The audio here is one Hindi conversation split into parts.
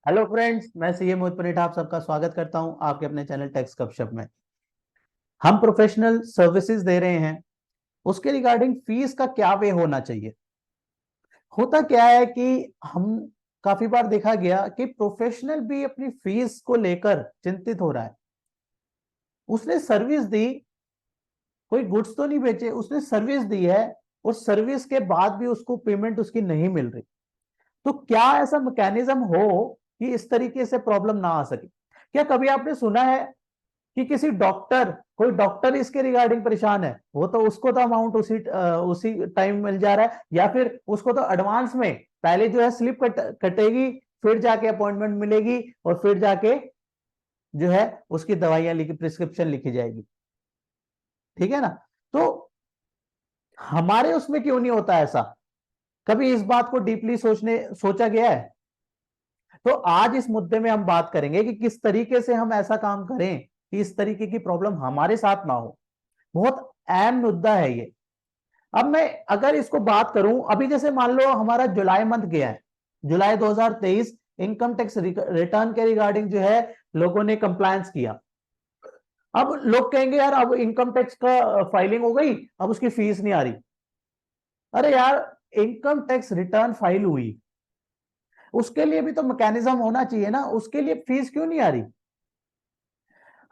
हेलो फ्रेंड्स, मैं सीए मोहित पनीठा आप सबका स्वागत करता हूं आपके अपने चैनल टेक्स गपशप में। हम प्रोफेशनल सर्विसेज दे रहे हैं, उसके रिगार्डिंग फीस का क्या वे होना चाहिए। होता क्या है कि हम काफी बार देखा गया कि प्रोफेशनल भी अपनी फीस को लेकर चिंतित हो रहा है। उसने सर्विस दी, कोई गुड्स तो नहीं बेचे, उसने सर्विस दी है और सर्विस के बाद भी उसको पेमेंट उसकी नहीं मिल रही। तो क्या ऐसा मैकेनिज्म हो कि इस तरीके से प्रॉब्लम ना आ सके? क्या कभी आपने सुना है कि किसी डॉक्टर, कोई डॉक्टर इसके रिगार्डिंग परेशान है, वो तो उसको तो अमाउंट उसी टाइम मिल जा रहा है, या फिर उसको तो एडवांस में पहले जो है स्लिप कटेगी, फिर जाके अपॉइंटमेंट मिलेगी और फिर जाके जो है उसकी दवाइयां लिखी, प्रिस्क्रिप्शन लिखी जाएगी। ठीक है ना? तो हमारे उसमें क्यों नहीं होता ऐसा? कभी इस बात को डीपली सोचा गया है? तो आज इस मुद्दे में हम बात करेंगे कि किस तरीके से हम ऐसा काम करें कि इस तरीके की प्रॉब्लम हमारे साथ ना हो। बहुत अहम मुद्दा है ये। अब मैं अगर इसको बात करूं, अभी जैसे मान लो हमारा जुलाई मंथ गया है, जुलाई 2023, इनकम टैक्स रिटर्न के रिगार्डिंग जो है लोगों ने कंप्लायंस किया। अब लोग कहेंगे यार अब इनकम टैक्स का फाइलिंग हो गई, अब उसकी फीस नहीं आ रही। अरे यार, इनकम टैक्स रिटर्न फाइल हुई, उसके लिए भी तो मैकेनिज्म होना चाहिए ना, उसके लिए फीस क्यों नहीं आ रही?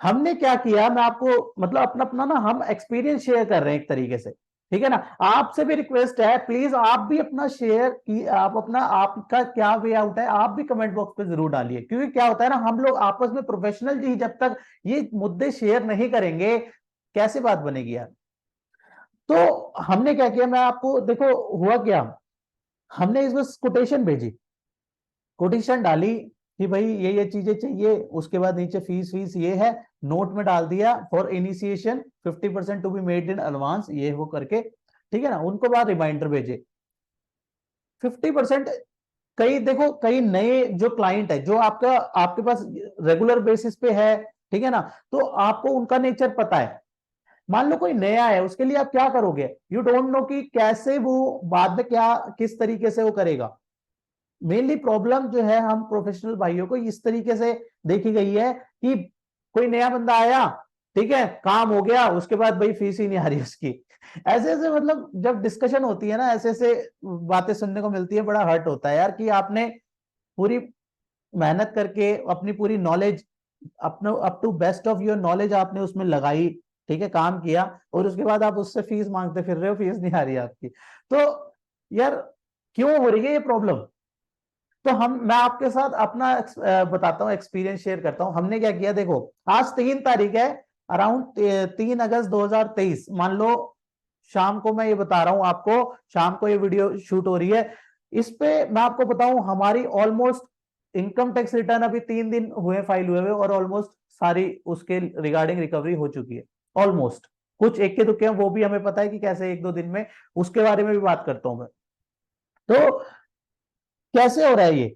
हमने क्या किया, मैं आपको मतलब अपना अपना ना हम एक्सपीरियंस शेयर कर रहे हैं एक तरीके से। ठीक है ना? आपसे भी रिक्वेस्ट है, प्लीज आप भी अपना शेयर की, आप अपना आपका क्या वे आउट है आप भी कमेंट बॉक्स पे जरूर डालिए। क्योंकि क्या होता है ना, हम लोग आपस में प्रोफेशनल जी जब तक ये मुद्दे शेयर नहीं करेंगे, कैसे बात बनेगी यार? तो हमने क्या किया, मैं आपको देखो हुआ क्या, हमने इस बस कोटेशन भेजी, कोटेशन डाली कि भाई ये चीजें चाहिए, उसके बाद नीचे फीस फीस ये है, नोट में डाल दिया for initiation 50% to be made in advance, ये वो करके। ठीक है ना? उनको बाद रिमाइंडर भेजे 50%। कई देखो, कई नए जो क्लाइंट है, जो आपका आपके पास रेगुलर बेसिस पे है, ठीक है ना, तो आपको उनका नेचर पता है। मान लो कोई नया है, उसके लिए आप क्या करोगे? यू डोंट नो कि कैसे वो बाद में क्या किस तरीके से वो करेगा। मेनली प्रॉब्लम जो है हम प्रोफेशनल भाइयों को इस तरीके से देखी गई है कि कोई नया बंदा आया, ठीक है, काम हो गया, उसके बाद भाई फीस ही नहीं आ रही उसकी। ऐसे ऐसे मतलब जब डिस्कशन होती है ना, ऐसे ऐसे बातें सुनने को मिलती है, बड़ा हर्ट होता है यार कि आपने पूरी मेहनत करके अपनी पूरी नॉलेज, अपना up to best of your knowledge आपने उसमें लगाई, ठीक है, काम किया, और उसके बाद आप उससे फीस मांगते फिर रहे हो, फीस नहीं आ रही आपकी। तो यार, क्यों हो रही है ये प्रॉब्लम? तो मैं आपके साथ अपना बताता हूँ, एक्सपीरियंस शेयर करता हूँ। हमने क्या किया, देखो आज 3 तारीख है, अराउंड 3 अगस्त 2023, मान लो शाम को, मैं ये बता रहा हूं आपको, शाम को ये वीडियो शूट हो रही है। इस पे मैं आपको बताऊं, हमारी ऑलमोस्ट इनकम टैक्स रिटर्न अभी 3 दिन हुए फाइल हुए हुए, और ऑलमोस्ट सारी उसके रिगार्डिंग रिकवरी हो चुकी है ऑलमोस्ट। कुछ एक के दुक्के हैं, वो भी हमें पता है कि कैसे 1-2 दिन में, उसके बारे में भी बात करता हूं मैं। तो कैसे हो रहा है ये?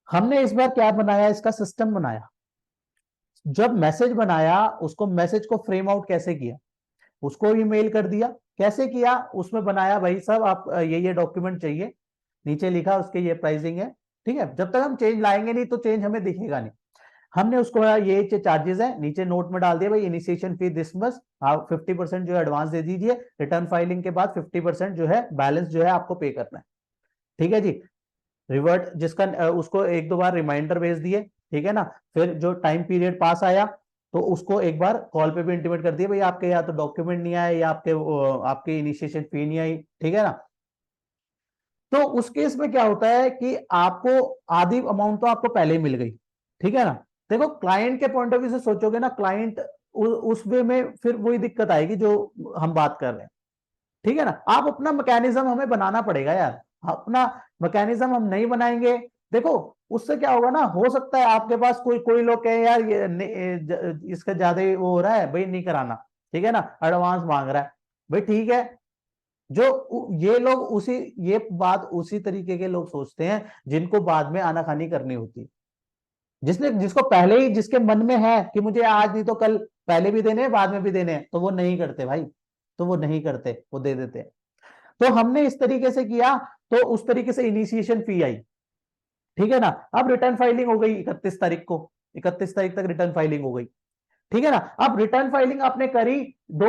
हमने इस बार क्या बनाया, इसका सिस्टम बनाया। जब मैसेज बनाया, उसको मैसेज को फ्रेम आउट कैसे किया, उसको ईमेल कर दिया। कैसे किया? उसमें बनाया भाई साहब आप ये डॉक्यूमेंट चाहिए, नीचे लिखा उसके ये प्राइसिंग है। ठीक है, जब तक हम चेंज लाएंगे नहीं तो चेंज हमें दिखेगा नहीं। हमने उसको ये चार्जेस है, नीचे नोट में डाल दिया भाई, इनिशिएशन फी दिस मच, आप 50% जो है एडवांस दे दीजिए, रिटर्न फाइलिंग के बाद 50% जो है बैलेंस जो है आपको पे करना है। ठीक है जी। रिवर्ट जिसका उसको 1-2 बार रिमाइंडर भेज दिए, ठीक है ना। फिर जो टाइम पीरियड पास आया तो उसको एक बार कॉल पे भी इंटीमेट कर दिया भाई आपके या तो डॉक्यूमेंट नहीं आए, या आपके इनिशिएशन फी नहीं आई, ठीक है ना। तो उस केस में क्या होता है कि आपको आधी अमाउंट तो आपको पहले ही मिल गई, ठीक है ना। देखो क्लाइंट के पॉइंट ऑफ व्यू से सोचोगे ना, क्लाइंट उस वे में फिर वही दिक्कत आएगी जो हम बात कर रहे हैं। ठीक है ना, आप अपना मैकेनिज्म हमें बनाना पड़ेगा यार। अपना मैकेनिज्म हम नहीं बनाएंगे, देखो उससे क्या होगा ना, हो सकता है आपके पास कोई कोई लोग कहे यार इसका ज्यादा वो हो रहा है भाई, नहीं कराना, ठीक है ना, एडवांस मांग रहा है। भाई ठीक है, जो ये लोग उसी, ये बात उसी तरीके के लोग सोचते हैं जिनको बाद में आनाकानी करनी होती है। जिसने जिसको पहले ही जिसके मन में है कि मुझे आज नहीं तो कल पहले भी देने हैं बाद में भी देने हैं, तो वो नहीं करते भाई, तो वो नहीं करते, वो दे देते हैं। तो हमने इस तरीके से किया, तो उस तरीके से इनिशिएशन फी आई। ठीक है ना। अब रिटर्न फाइलिंग हो गई 31 तारीख को, 31 तारीख तक रिटर्न फाइलिंग हो गई, ठीक है ना। अब रिटर्न फाइलिंग आपने करी, दो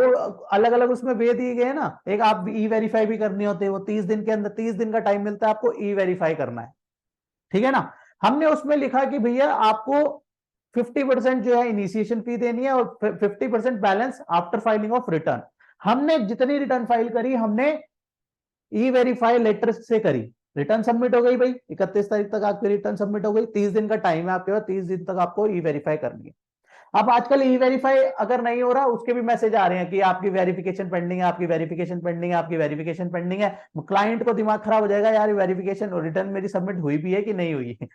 अलग अलग उसमें वे दिए गए हैं ना, एक आप ई वेरीफाई भी करनी होती है, वो 30 दिन के अंदर, 30 दिन का टाइम मिलता है आपको ई वेरीफाई करना है, ठीक है ना। हमने उसमें लिखा कि भैया आपको 50% जो है इनिशिएशन फी देनी है और 50% balance after filing of return. हमने जितनी रिटर्न फाइल करी हमने ई वेरीफाई लेटर से करी, रिटर्न सबमिट हो गई भाई, 31 तारीख तक आपकी रिटर्न सबमिट हो गई, 30 दिन का टाइम है आपके पास, 30 दिन तक आपको ई वेरीफाई करनी है। अब आजकल ई वेरीफाई अगर नहीं हो रहा उसके भी मैसेज आ रहे हैं कि आपकी वेरिफिकेशन पेंडिंग है, आपकी वेरिफिकेशन पेंडिंग है, आपकी वेरिफिकेशन पेंडिंग है। क्लाइंट को दिमाग खराब हो जाएगा, यार वेरिफिकेशन और रिटर्न मेरी सबमिट हुई भी है कि नहीं हुई है।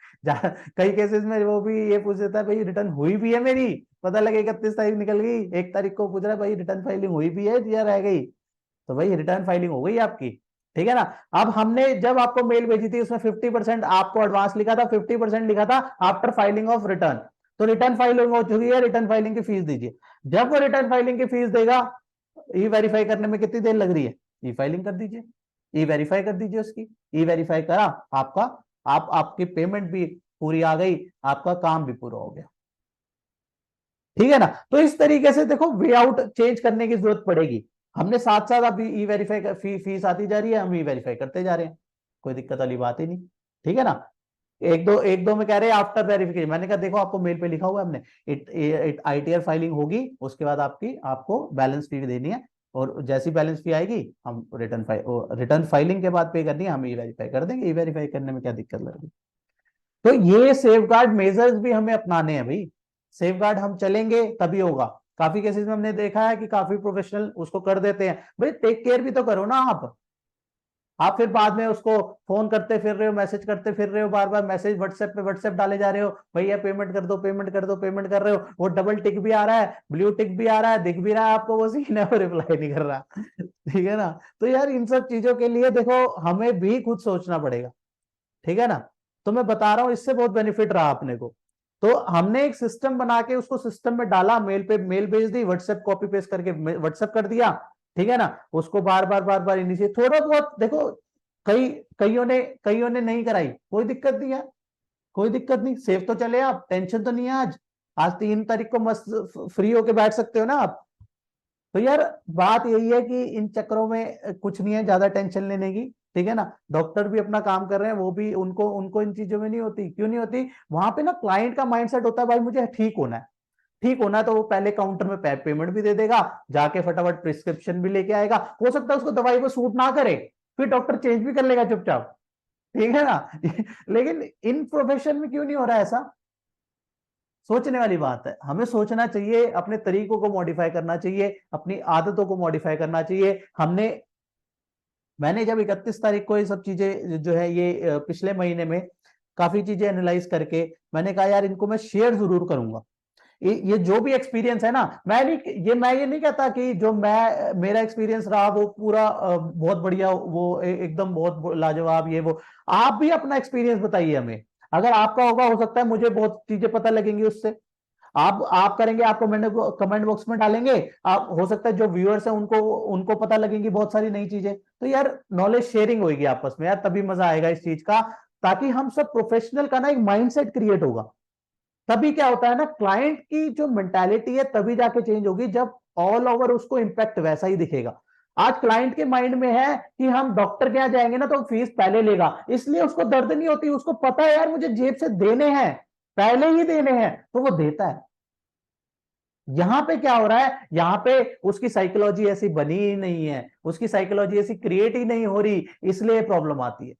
कई केसेस में वो भी ये पूछ देता है भाई रिटर्न हुई भी है मेरी, पता लगे 31 तारीख निकल गई, 1 तारीख को पूछ रहा है भाई रिटर्न फाइलिंग हुई भी है या रह गई, तो भाई रिटर्न फाइलिंग हो गई आपकी, ठीक है ना। अब हमने जब आपको मेल भेजी थी उसमें 50% आपको एडवांस लिखा था, 50% लिखा था आफ्टर फाइलिंग ऑफ रिटर्न, तो रिटर्न फाइलिंग हो चुकी है, रिटर्न फाइलिंग की फीस दीजिए। जब वो रिटर्न फाइलिंग की फीस देगा, ई वेरीफाई करने में कितनी देर लग रही है, ई फाइलिंग कर दीजिए, ई वेरीफाई कर दीजिए उसकी, ई वेरीफाई करा आपका, आपकी पेमेंट भी पूरी आ गई, आपका काम भी पूरा हो गया, ठीक है ना। तो इस तरीके से देखो वे आउट चेंज करने की जरूरत पड़ेगी। हमने साथ साथ अभी ई वेरीफाई फीस आती जा रही है, हम ई वेरीफाई करते जा रहे हैं, कोई दिक्कत वाली बात ही नहीं, ठीक है ना। एक दो में कह रहे हैं आफ्टर वेरिफिकेशन, मैंने कहा देखो आपको मेल पे लिखा हुआ है हमने, इट आईटीआर फाइलिंग होगी उसके बाद आपको बैलेंस फी देनी है, और जैसी बैलेंस फी आएगी हम रिटर्न फाइलिंग के बाद पे करनी है, हम ई वेरीफाई कर देंगे, ई वेरीफाई करने में क्या दिक्कत लग रही। तो ये सेफ गार्ड मेजर्स भी हमें अपनाने हैं भाई, सेफ गार्ड हम चलेंगे तभी होगा। काफी केसेस में हमने देखा है कि काफी प्रोफेशनल उसको कर देते हैं, भाई टेक केयर भी तो करो ना आप फिर बाद में उसको फोन करते फिर रहे हो, मैसेज करते फिर रहे हो, बार बार मैसेज व्हाट्सएप पे व्हाट्सएप डाले जा रहे हो, भैया पेमेंट कर दो पेमेंट कर दो पेमेंट कर रहे हो, वो डबल टिक भी आ रहा है, ब्लू टिक भी आ रहा है, दिख भी रहा है आपको वो सीन है, वो रिप्लाई नहीं कर रहा। ठीक है ना। तो यार इन सब चीजों के लिए देखो हमें भी खुद सोचना पड़ेगा, ठीक है ना। तो मैं बता रहा हूं इससे बहुत बेनिफिट रहा अपने को। तो हमने एक सिस्टम बना के उसको सिस्टम में डाला, मेल पे मेल भेज दी, व्हाट्सएप कॉपी पेस्ट करके व्हाट्सएप कर दिया, ठीक है ना। उसको बार बार इनिशिएट, थोड़ा बहुत देखो, कई कईयों ने नहीं कराई, कोई दिक्कत नहीं है, कोई दिक्कत नहीं, सेफ तो चले आप, टेंशन तो नहीं है। आज आज 3 तारीख को मस्त फ्री होके बैठ सकते हो ना आप। तो यार बात यही है कि इन चक्करों में कुछ नहीं है ज्यादा टेंशन लेने की, ठीक है ना। डॉक्टर भी अपना काम कर रहे हैं, वो भी उनको उनको इन चीजों में नहीं होती, क्यों नहीं होती, वहां पे ना क्लाइंट का माइंडसेट होता है भाई मुझे ठीक होना है, ठीक होना है, तो वो पहले काउंटर में पेमेंट भी दे देगा, जाके फटाफट प्रिस्क्रिप्शन भी लेके आएगा, हो सकता है उसको दवाई को सूट ना करे, फिर डॉक्टर चेंज भी कर लेगा चुपचाप, ठीक है ना। लेकिन इन प्रोफेशन में क्यों नहीं हो रहा है ऐसा, सोचने वाली बात है, हमें सोचना चाहिए, अपने तरीकों को मॉडिफाई करना चाहिए, अपनी आदतों को मॉडिफाई करना चाहिए। मैंने जब 31 तारीख को ये सब चीजें जो है ये पिछले महीने में काफी चीजें एनालाइज करके मैंने कहा यार इनको मैं शेयर जरूर करूंगा। ये जो भी एक्सपीरियंस है ना, मैं ये नहीं कहता कि जो मेरा एक्सपीरियंस रहा वो पूरा बहुत बढ़िया, वो एकदम बहुत लाजवाब ये वो, आप भी अपना एक्सपीरियंस बताइए हमें, अगर आपका होगा हो सकता है मुझे बहुत चीजें पता लगेंगी उससे, आप करेंगे, आप कमेंट बॉक्स में डालेंगे, आप हो सकता है जो व्यूअर्स हैं उनको उनको पता लगेंगी बहुत सारी नई चीजें, तो यार नॉलेज शेयरिंग होगी आपस में यार, तभी मजा आएगा इस चीज का, ताकि हम सब प्रोफेशनल का ना एक माइंडसेट क्रिएट होगा। तभी क्या होता है ना, क्लाइंट की जो मेंटालिटी है तभी जाके चेंज होगी जब ऑल ओवर उसको इंपैक्ट वैसा ही दिखेगा। आज क्लाइंट के माइंड में है कि हम डॉक्टर के यहाँ जाएंगे ना तो फीस पहले लेगा, इसलिए उसको दर्द नहीं होती, उसको पता है यार मुझे जेब से देने हैं, पहले ही देने हैं, तो वो देता है। यहां पे क्या हो रहा है, यहां पे उसकी साइकोलॉजी ऐसी बनी ही नहीं है, उसकी साइकोलॉजी ऐसी क्रिएट ही नहीं हो रही, इसलिए प्रॉब्लम आती है।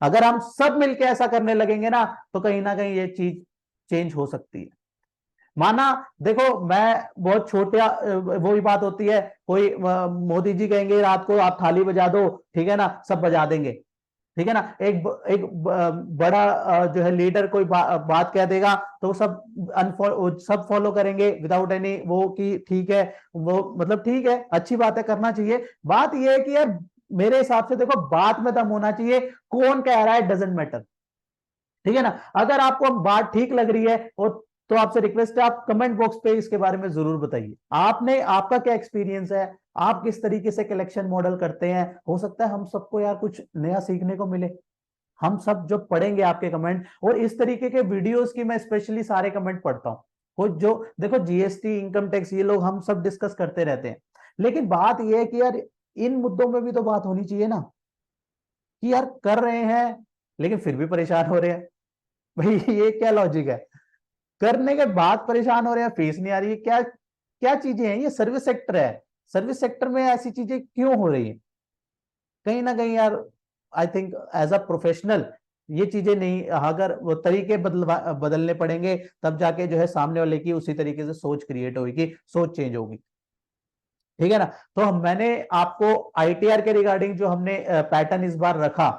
अगर हम सब मिलकर ऐसा करने लगेंगे ना कहीं ये चीज चेंज हो सकती है। माना देखो मैं बहुत छोटा, वही बात होती है, कोई मोदी जी कहेंगे रात को आप थाली बजा दो, ठीक है ना, सब बजा देंगे, ठीक है ना। एक बड़ा जो है लीडर कोई बात कह देगा तो सब फॉलो करेंगे विदाउट एनी वो कि ठीक है, वो मतलब ठीक है अच्छी बात है करना चाहिए। बात ये है कि यार मेरे हिसाब से देखो बात में दम होना चाहिए, कौन कह रहा है डजेंट मैटर, ठीक है ना। अगर आपको बात ठीक लग रही है और तो आपसे रिक्वेस्ट है आप कमेंट बॉक्स पे इसके बारे में जरूर बताइए, आपका क्या एक्सपीरियंस है, आप किस तरीके से कलेक्शन मॉडल करते हैं, हो सकता है हम सबको यार कुछ नया सीखने को मिले। हम सब जो पढ़ेंगे आपके कमेंट, और इस तरीके के वीडियोस की मैं स्पेशली सारे कमेंट पढ़ता हूं। कुछ जो देखो जीएसटी, इनकम टैक्स, ये लोग हम सब डिस्कस करते रहते हैं, लेकिन बात ये है कि यार इन मुद्दों में भी तो बात होनी चाहिए ना, कि यार कर रहे हैं लेकिन फिर भी परेशान हो रहे हैं। भाई ये क्या लॉजिक है? करने के बाद परेशान हो रहे हैं, फीस नहीं आ रही है, क्या क्या चीजें हैं? ये सर्विस सेक्टर है, सर्विस सेक्टर में ऐसी चीजें क्यों हो रही है? कहीं ना कहीं यार I think as a professional ये चीजें नहीं, अगर वो तरीके बदलने पड़ेंगे, तब जाके जो है सामने वाले की उसी तरीके से सोच क्रिएट होगी, सोच चेंज होगी। ठीक है ना? तो मैंने आपको आईटीआर के रिगार्डिंग जो हमने पैटर्न इस बार रखा,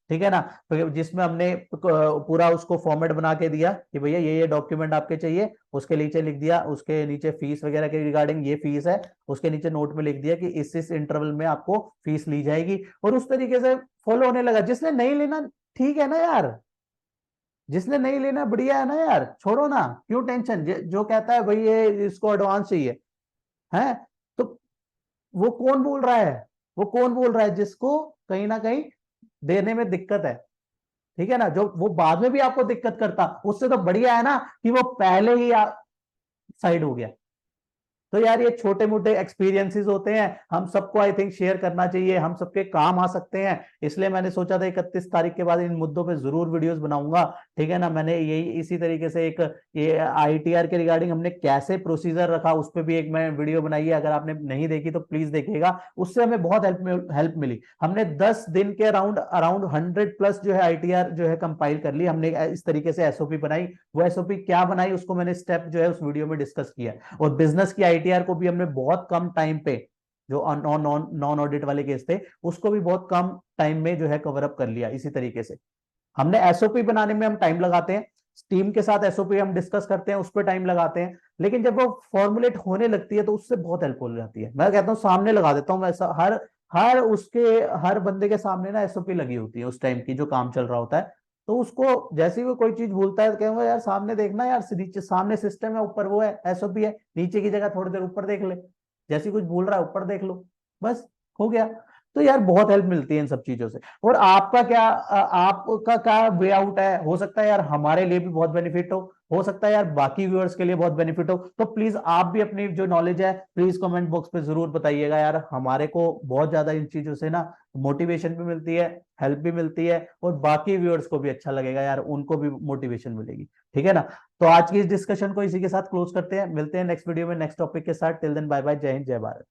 ठीक है ना, तो जिसमें हमने पूरा उसको फॉर्मेट बना के दिया कि भैया ये डॉक्यूमेंट आपके चाहिए, उसके नीचे लिख दिया, उसके नीचे फीस वगैरह के रिगार्डिंग ये फीस है, उसके नीचे नोट में लिख दिया कि इस इंटरवल में आपको फीस ली जाएगी, और उस तरीके से फॉलो होने लगा। जिसने नहीं लेना ठीक है ना यार, जिसने नहीं लेना बढ़िया है ना यार, छोड़ो ना, क्यों टेंशन। जो कहता है भाई ये इसको एडवांस चाहिए है, तो वो कौन बोल रहा है? वो कौन बोल रहा है जिसको कहीं ना कहीं देने में दिक्कत है? ठीक है ना, जो वो बाद में भी आपको दिक्कत करता, उससे तो बढ़िया है ना कि वो पहले ही साइड हो गया। तो यार ये छोटे मोटे एक्सपीरियंसेस होते हैं, हम सबको आई थिंक शेयर करना चाहिए, हम सबके काम आ सकते हैं। इसलिए मैंने सोचा था 31 तारीख के बाद इन मुद्दों पे जरूर वीडियोस बनाऊंगा। ठीक है ना, मैंने यही इसी तरीके से एक ये आईटीआर के रिगार्डिंग हमने कैसे प्रोसीजर रखा, उस पर भी एक मैं वीडियो बनाई है, अगर आपने नहीं देखी तो प्लीज देखिएगा, उससे हमें बहुत हेल्प मिली। हमने 10 दिन के अराउंड अराउंड 100+ जो है आईटीआर जो है कंपाइल कर ली हमने, इस तरीके से एसओपी बनाई। वो एसओपी क्या बनाई उसको मैंने स्टेप जो है उस वीडियो में डिस्कस किया, और बिजनेस की आईटीआर को भी हमने बहुत कम टाइम पे, जो नॉन ऑडिट वाले केस थे उसको भी बहुत कम टाइम में जो है कवर अप कर लिया। इसी तरीके से हमने एसओपी बनाने में हम टाइम लगाते हैं, टीम के साथ एसओपी हम डिस्कस करते हैं, उस पर टाइम लगाते हैं, लेकिन जब वो फॉर्मुलेट होने लगती है तो उससे बहुत हेल्प हो जाती है। मैं कहता हूँ सामने लगा देता हूँ, वैसा हर हर उसके हर बंदे के सामने ना एसओपी लगी होती है उस टाइम की, जो काम चल रहा होता है। तो उसको जैसे ही वो कोई चीज भूलता है तो कहूंगा यार सामने देखना यार, नीचे सामने सिस्टम है, ऊपर वो है एसओपी है, नीचे की जगह थोड़ी देर ऊपर देख ले, जैसे कुछ भूल रहा है ऊपर देख लो, बस हो गया। तो यार बहुत हेल्प मिलती है इन सब चीजों से। और आपका क्या आपका क्या वे आउट है? हो सकता है यार हमारे लिए भी बहुत बेनिफिट हो सकता है यार बाकी व्यूअर्स के लिए बहुत बेनिफिट हो। तो प्लीज आप भी अपनी जो नॉलेज है प्लीज कमेंट बॉक्स पे जरूर बताइएगा यार, हमारे को बहुत ज्यादा इन चीजों से ना मोटिवेशन भी मिलती है, हेल्प भी मिलती है, और बाकी व्यूअर्स को भी अच्छा लगेगा यार, उनको भी मोटिवेशन मिलेगी। ठीक है ना? तो आज की इस डिस्कशन को इसी के साथ क्लोज करते हैं, मिलते हैं नेक्स्ट वीडियो में नेक्स्ट टॉपिक के साथ। टिल देन बाय बाय, जय हिंद जय भारत।